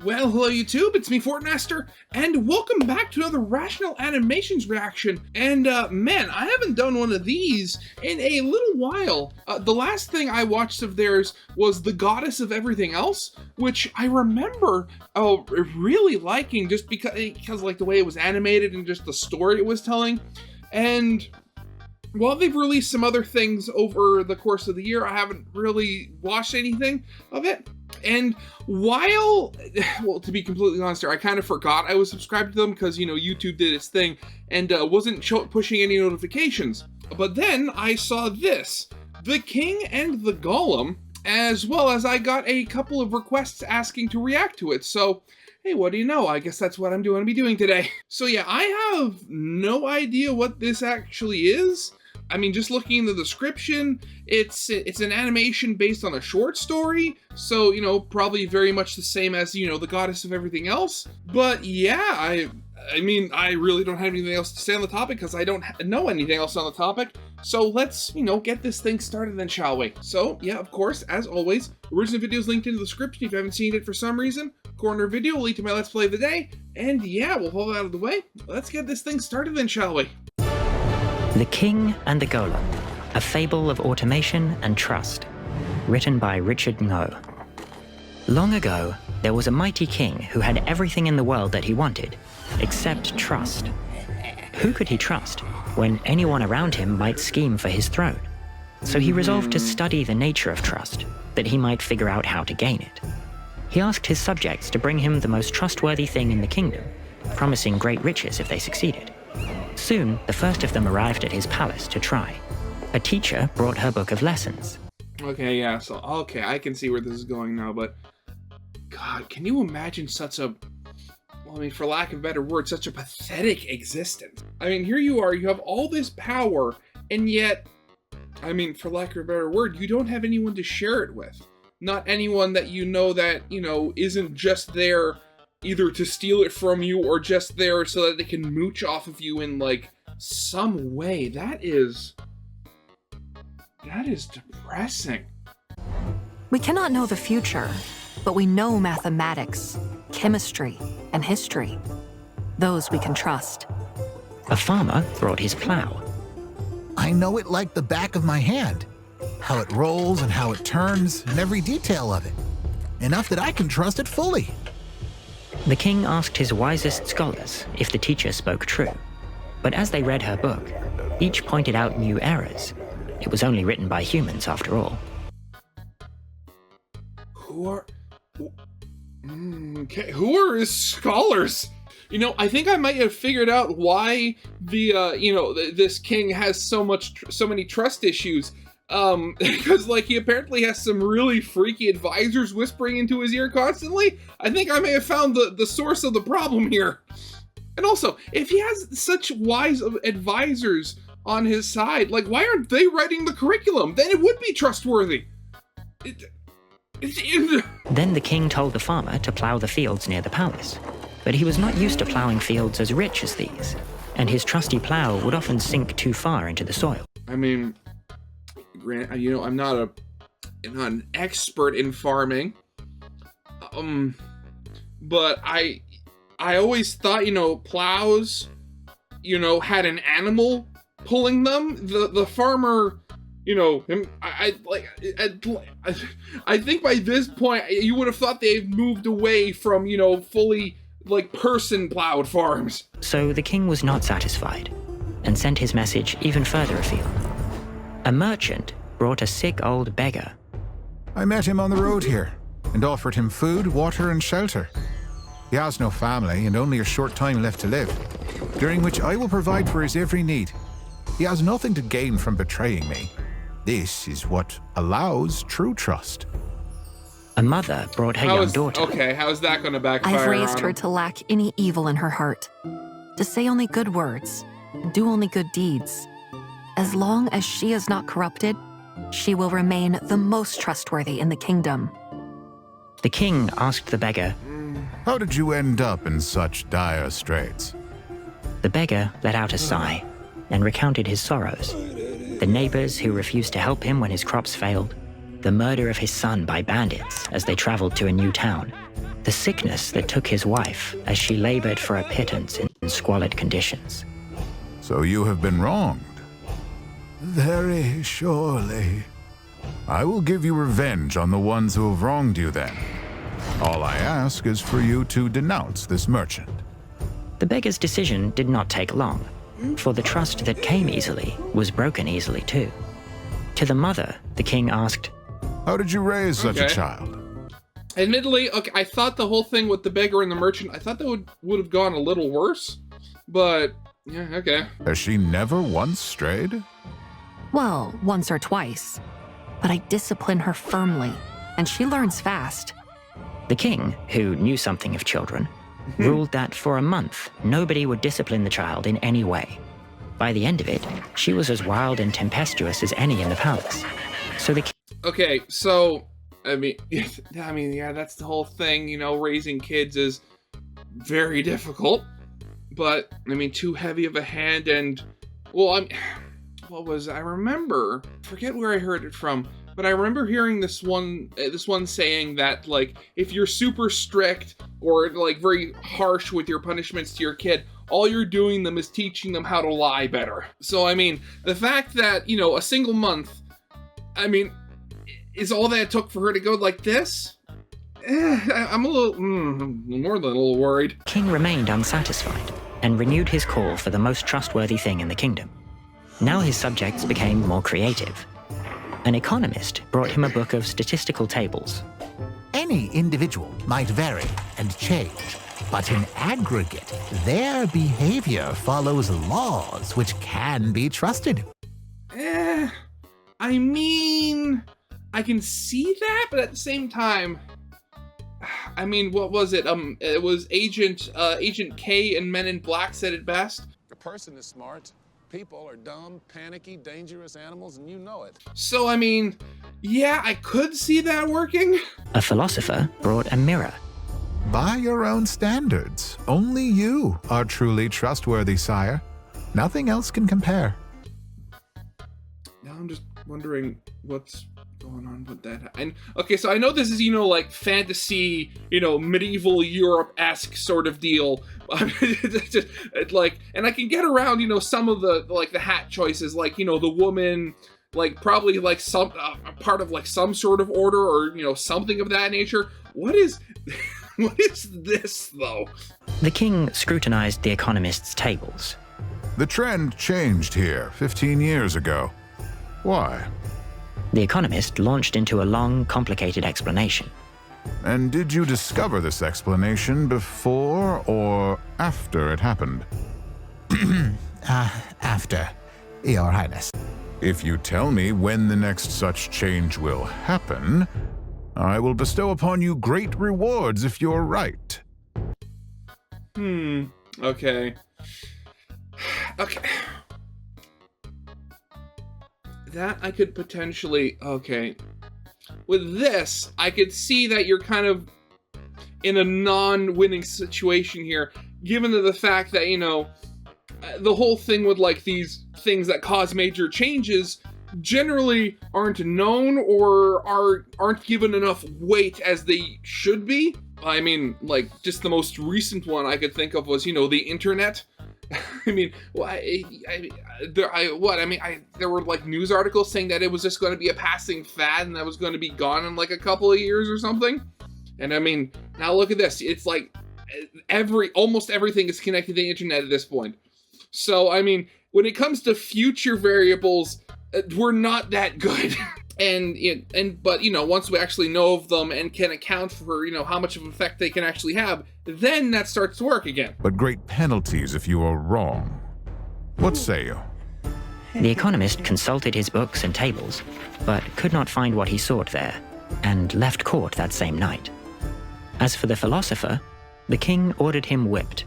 Well, hello YouTube, it's me, Fortmaster, and welcome back to another Rational Animations reaction. And, man, I haven't done one of these in a little while. The last thing I watched of theirs was The Goddess of Everything Else, which I remember really liking just because like, the way it was animated and just the story it was telling. And while they've released some other things over the course of the year, I haven't really watched anything of it. And well, to be completely honest here, I kind of forgot I was subscribed to them because, YouTube did its thing and wasn't pushing any notifications. But then I saw this, The King and the Golem, as well as I got a couple of requests asking to react to it. So, hey, what do you know? I guess that's what I'm going to be doing today. So yeah, I have no idea what this actually is. I mean, just looking in the description, it's an animation based on a short story, so, probably very much the same as, The Goddess of Everything Else. But yeah, I mean, I really don't have anything else to say on the topic because I don't know anything else on the topic. So let's, get this thing started then, shall we? So yeah, of course, as always, original video is linked in the description if you haven't seen it for some reason. Corner video will lead to my Let's Play of the day. And yeah, we'll hold that out of the way. Let's get this thing started then, shall we? The King and the Golem, a fable of automation and trust, written by Richard Ngo. Long ago, there was a mighty king who had everything in the world that he wanted, except trust. Who could he trust when anyone around him might scheme for his throne? So he resolved to study the nature of trust, that he might figure out how to gain it. He asked his subjects to bring him the most trustworthy thing in the kingdom, promising great riches if they succeeded. Soon, the first of them arrived at his palace to try. A teacher brought her book of lessons. Okay, yeah, okay, I can see where this is going now, but God, can you imagine such a, for lack of a better word, such a pathetic existence? I mean, here you are, you have all this power, and yet, for lack of a better word, you don't have anyone to share it with. Not anyone that isn't just there either to steal it from you or just there so that they can mooch off of you in, some way. That is depressing. We cannot know the future, but we know mathematics, chemistry, and history. Those we can trust. A farmer brought his plow. I know it like the back of my hand. How it rolls and how it turns and every detail of it. Enough that I can trust it fully. The king asked his wisest scholars if the teacher spoke true. But as they read her book, each pointed out new errors. It was only written by humans, after all. Who are his scholars? I think I might have figured out why this king has so many trust issues. Because, he apparently has some really freaky advisors whispering into his ear constantly. I think I may have found the source of the problem here. And also, if he has such wise advisors on his side, why aren't they writing the curriculum? Then it would be trustworthy. Then the king told the farmer to plow the fields near the palace. But he was not used to plowing fields as rich as these, and his trusty plow would often sink too far into the soil. I'm not an expert in farming, but I always thought, plows, had an animal pulling them. The farmer, I think by this point you would have thought they've moved away from, fully person-plowed farms. So the king was not satisfied, and sent his message even further afield. A merchant brought a sick old beggar. I met him on the road here and offered him food, water, and shelter. He has no family and only a short time left to live, during which I will provide for his every need. He has nothing to gain from betraying me. This is what allows true trust. A mother brought her young daughter. Okay, how is that going to backfire? I've raised her to lack any evil in her heart, to say only good words, and do only good deeds. As long as she is not corrupted, she will remain the most trustworthy in the kingdom. The king asked the beggar, How did you end up in such dire straits? The beggar let out a sigh and recounted his sorrows. The neighbors who refused to help him when his crops failed, the murder of his son by bandits as they traveled to a new town, the sickness that took his wife as she labored for a pittance in squalid conditions. So you have been wronged. Very surely. I will give you revenge on the ones who have wronged you then. All I ask is for you to denounce this merchant. The beggar's decision did not take long, for the trust that came easily was broken easily too. To the mother, the king asked, How did you raise such a child? Admittedly, okay, I thought the whole thing with the beggar and the merchant, I thought that would have gone a little worse, but yeah, okay. Has she never once strayed? Well, once or twice. But I discipline her firmly, and she learns fast. The king, who knew something of children, ruled that for a month nobody would discipline the child in any way. By the end of it, she was as wild and tempestuous as any in the palace. So the king... Okay, so I mean, yeah, that's the whole thing. You know, raising kids is very difficult. But I mean, too heavy of a hand, and well, I remember, forget where I heard it from, but I remember hearing this one saying that, like, if you're super strict or like very harsh with your punishments to your kid, all you're doing them is teaching them how to lie better. So I mean, the fact that, you know, a single month, I mean, is all that it took for her to go like this? I'm a little, more than a little worried. King remained unsatisfied and renewed his call for the most trustworthy thing in the kingdom. Now his subjects became more creative. An economist brought him a book of statistical tables. Any individual might vary and change, but in aggregate, their behavior follows laws which can be trusted. I mean, I can see that, but at the same time, I mean, what was it? It was Agent K and Men in Black said it best. A person is smart. People are dumb, panicky, dangerous animals, and you know it. So, I mean, yeah, I could see that working. A philosopher brought a mirror. By your own standards, only you are truly trustworthy, sire. Nothing else can compare. Now I'm just wondering what's going on with that. And okay, so I know this is, you know, like fantasy, you know, medieval Europe-esque sort of deal. Like, and I can get around, you know, some of the like the hat choices, like, you know, the woman, like probably like some part of like some sort of order or, you know, something of that nature. What is what is this though? The king scrutinized the economist's tables. The trend changed here 15 years ago. Why? The economist launched into a long, complicated explanation. And did you discover this explanation before or after it happened? After, Your Highness. If you tell me when the next such change will happen, I will bestow upon you great rewards if you're right. Okay. Okay. That I could potentially, okay. With this, I could see that you're kind of in a non-winning situation here, given the fact that, you know, the whole thing with like these things that cause major changes generally aren't known or aren't given enough weight as they should be. I mean, like, just the most recent one I could think of was, you know, the internet. I mean, well, there were like news articles saying that it was just going to be a passing fad and that was going to be gone in like a couple of years or something. And I mean, now look at this. It's like almost everything is connected to the internet at this point. So, I mean, when it comes to future variables, we're not that good. But you know, once we actually know of them and can account for, you know, how much of an effect they can actually have, then that starts to work again. But great penalties if you are wrong. What say you? The economist consulted his books and tables, but could not find what he sought there, and left court that same night. As for the philosopher, the king ordered him whipped.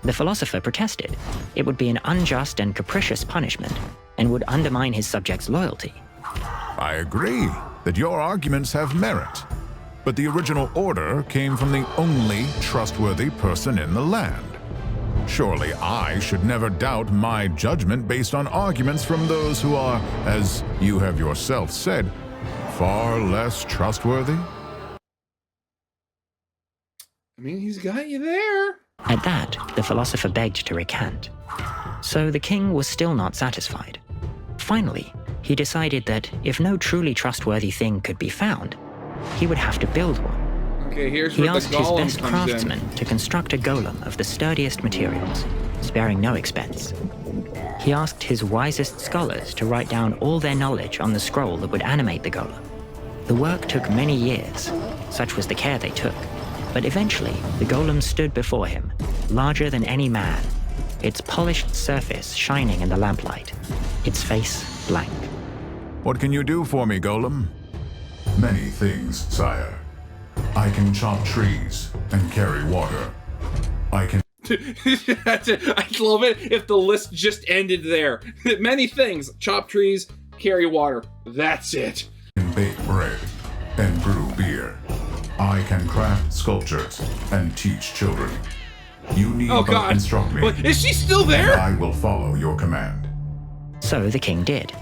The philosopher protested. It would be an unjust and capricious punishment, and would undermine his subjects' loyalty. I agree that your arguments have merit, but the original order came from the only trustworthy person in the land. Surely I should never doubt my judgment based on arguments from those who are, as you have yourself said, far less trustworthy. I mean, he's got you there. At that, the philosopher begged to recant. So the king was still not satisfied. Finally, he decided that if no truly trustworthy thing could be found, he would have to build one. Okay, here's He where the asked his Golem best comes craftsman in. to construct a golem of the sturdiest materials, sparing no expense. He asked his wisest scholars to write down all their knowledge on the scroll that would animate the golem. The work took many years, such was the care they took, but eventually the golem stood before him, larger than any man, its polished surface shining in the lamplight, its face blank. What can you do for me, Golem? Many things, sire. I can chop trees and carry water. I can That's it. I love it if the list just ended there. Many things. Chop trees, carry water. That's it. bake bread and brew beer. I can craft sculptures and teach children. You need Oh but God. instruct me. What, is she still and there? I will follow your command. So the king did.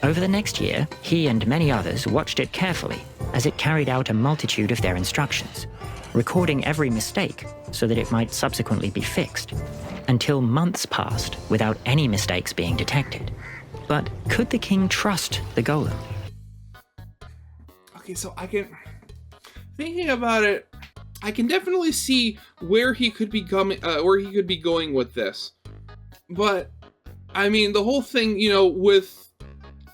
Over the next year, he and many others watched it carefully as it carried out a multitude of their instructions, recording every mistake so that it might subsequently be fixed, until months passed without any mistakes being detected. But could the king trust the golem? Okay, so thinking about it, I can definitely see where he could be going with this. But I mean, the whole thing, with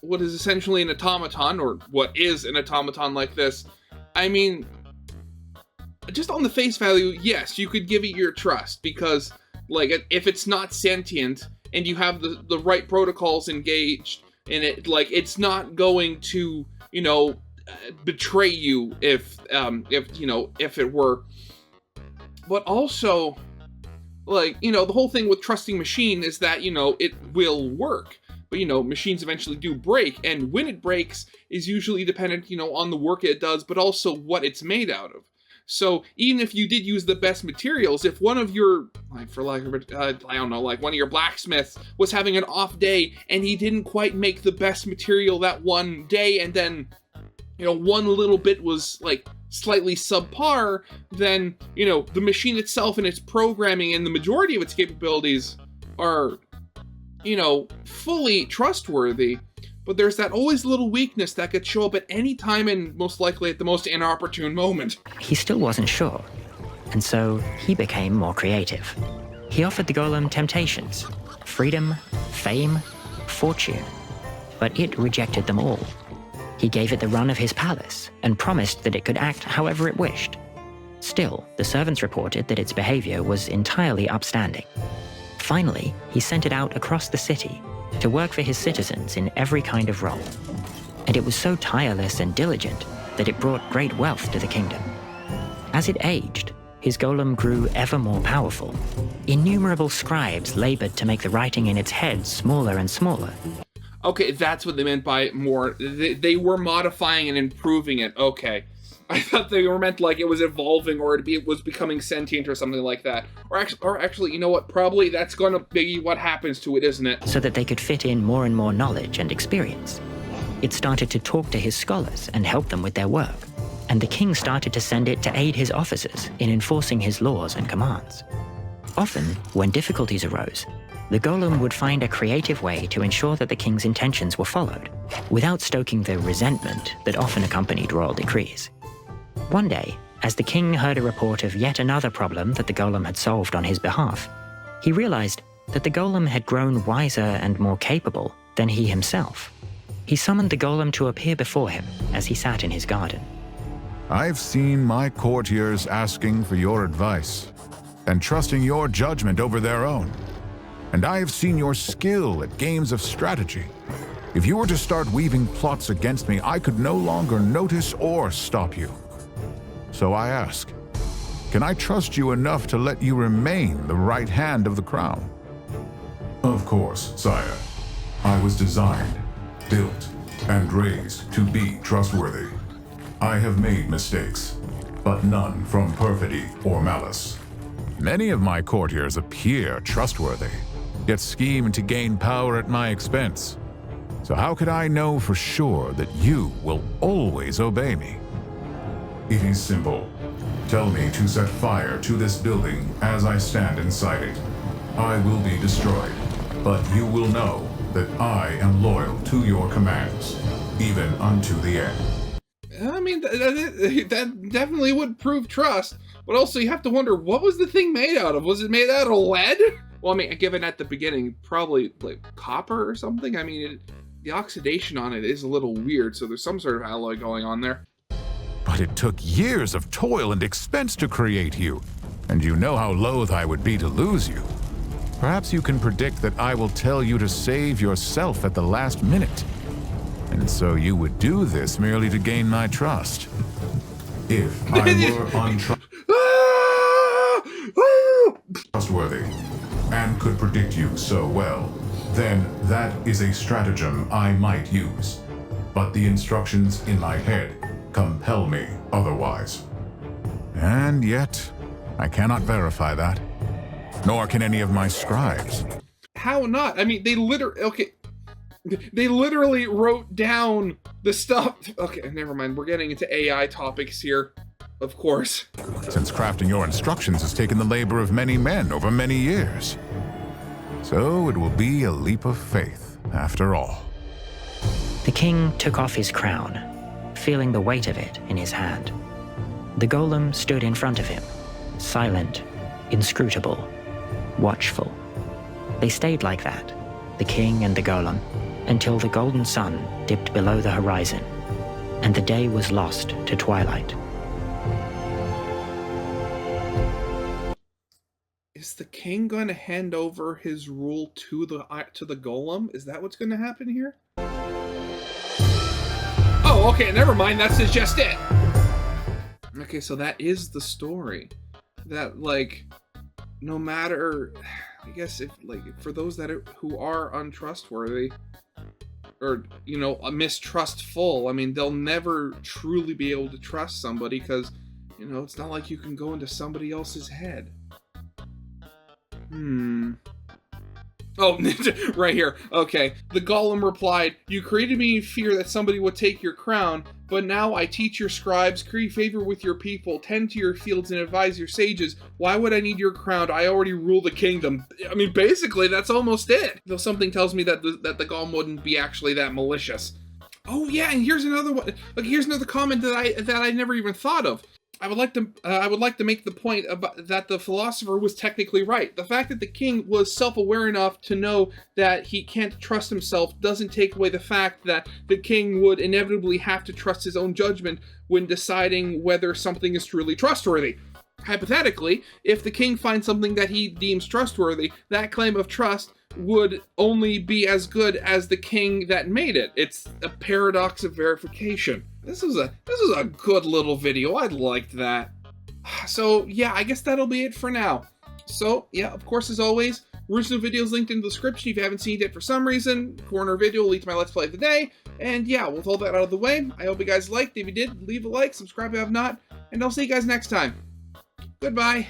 what is essentially an automaton, or what is an automaton like this, I mean, just on the face value, yes, you could give it your trust, because, like, if it's not sentient and you have the right protocols engaged in it, like, it's not going to, betray you if it were. But also, like, the whole thing with trusting machine is that, it will work. But, machines eventually do break, and when it breaks is usually dependent, on the work it does, but also what it's made out of. So even if you did use the best materials, if one of your, like, for lack of one of your blacksmiths was having an off day and he didn't quite make the best material that one day, and then, one little bit was, like, slightly subpar, then, the machine itself and its programming and the majority of its capabilities are, fully trustworthy. But there's that always little weakness that could show up at any time, and most likely at the most inopportune moment. He still wasn't sure, and so he became more creative. He offered the golem temptations: freedom, fame, fortune, but it rejected them all. He gave it the run of his palace and promised that it could act however it wished. Still, the servants reported that its behavior was entirely upstanding. Finally, he sent it out across the city to work for his citizens in every kind of role. And it was so tireless and diligent that it brought great wealth to the kingdom. As it aged, his golem grew ever more powerful. Innumerable scribes labored to make the writing in its head smaller and smaller. Okay, that's what they meant by more. They were modifying and improving it. Okay. I thought they were meant like it was evolving, or it was becoming sentient or something like that. Or actually, you know what? Probably that's going to be what happens to it, isn't it? So that they could fit in more and more knowledge and experience. It started to talk to his scholars and help them with their work. And the king started to send it to aid his officers in enforcing his laws and commands. Often, when difficulties arose, the golem would find a creative way to ensure that the king's intentions were followed, without stoking the resentment that often accompanied royal decrees. One day, as the king heard a report of yet another problem that the golem had solved on his behalf, he realized that the golem had grown wiser and more capable than he himself. He summoned the golem to appear before him as he sat in his garden. I've seen my courtiers asking for your advice and trusting your judgment over their own. And I have seen your skill at games of strategy. If you were to start weaving plots against me, I could no longer notice or stop you. So I ask, can I trust you enough to let you remain the right hand of the crown? Of course, sire. I was designed, built, and raised to be trustworthy. I have made mistakes, but none from perfidy or malice. Many of my courtiers appear trustworthy, yet scheme to gain power at my expense. So how could I know for sure that you will always obey me? It is simple. Tell me to set fire to this building as I stand inside it. I will be destroyed, but you will know that I am loyal to your commands, even unto the end. I mean, that definitely would prove trust, but also you have to wonder, what was the thing made out of? Was it made out of lead? Well, I mean, given at the beginning, probably like copper or something. I mean, the oxidation on it is a little weird, so there's some sort of alloy going on there. But it took years of toil and expense to create you, and you know how loath I would be to lose you. Perhaps you can predict that I will tell you to save yourself at the last minute. And so you would do this merely to gain my trust. If I were untrustworthy and could predict you so well, then that is a stratagem I might use. But the instructions in my head compel me otherwise. And yet, I cannot verify that. Nor can any of my scribes. How not? I mean, they literally wrote down the stuff. Okay, never mind. We're getting into AI topics here, of course. Since crafting your instructions has taken the labor of many men over many years. So it will be a leap of faith, after all. The king took off his crown, feeling the weight of it in his hand. The golem stood in front of him, silent, inscrutable, watchful. They stayed like that, the king and the golem, until the golden sun dipped below the horizon, and the day was lost to twilight. Is the king going to hand over his rule to the golem? Is that what's going to happen here? Oh, okay, never mind. That's just it. Okay, so that is the story. That, like, no matter, I guess, if, like, for those who are untrustworthy, or, you know, mistrustful, I mean, they'll never truly be able to trust somebody because, you know, it's not like you can go into somebody else's head. Oh, right here. Okay. The golem replied, "You created me in fear that somebody would take your crown, but now I teach your scribes, curry favor with your people, tend to your fields, and advise your sages. Why would I need your crown? I already rule the kingdom." I mean, basically, that's almost it. Though something tells me that the golem wouldn't be actually that malicious. Oh yeah, and here's another one. Like, here's another comment that I never even thought of. I would like to make the point about that the philosopher was technically right. The fact that the king was self-aware enough to know that he can't trust himself doesn't take away the fact that the king would inevitably have to trust his own judgment when deciding whether something is truly trustworthy. Hypothetically, if the king finds something that he deems trustworthy, that claim of trust would only be as good as the king that made it. It's a paradox of verification. This is a good little video. I liked that. So yeah, I guess that'll be it for now. So yeah, of course, as always, original videos linked in the description if you haven't seen it for some reason. Corner video will lead to my Let's Play of the day. And yeah, with all that out of the way, I hope you guys liked. If you did, leave a like, subscribe if you have not, and I'll see you guys next time. Goodbye.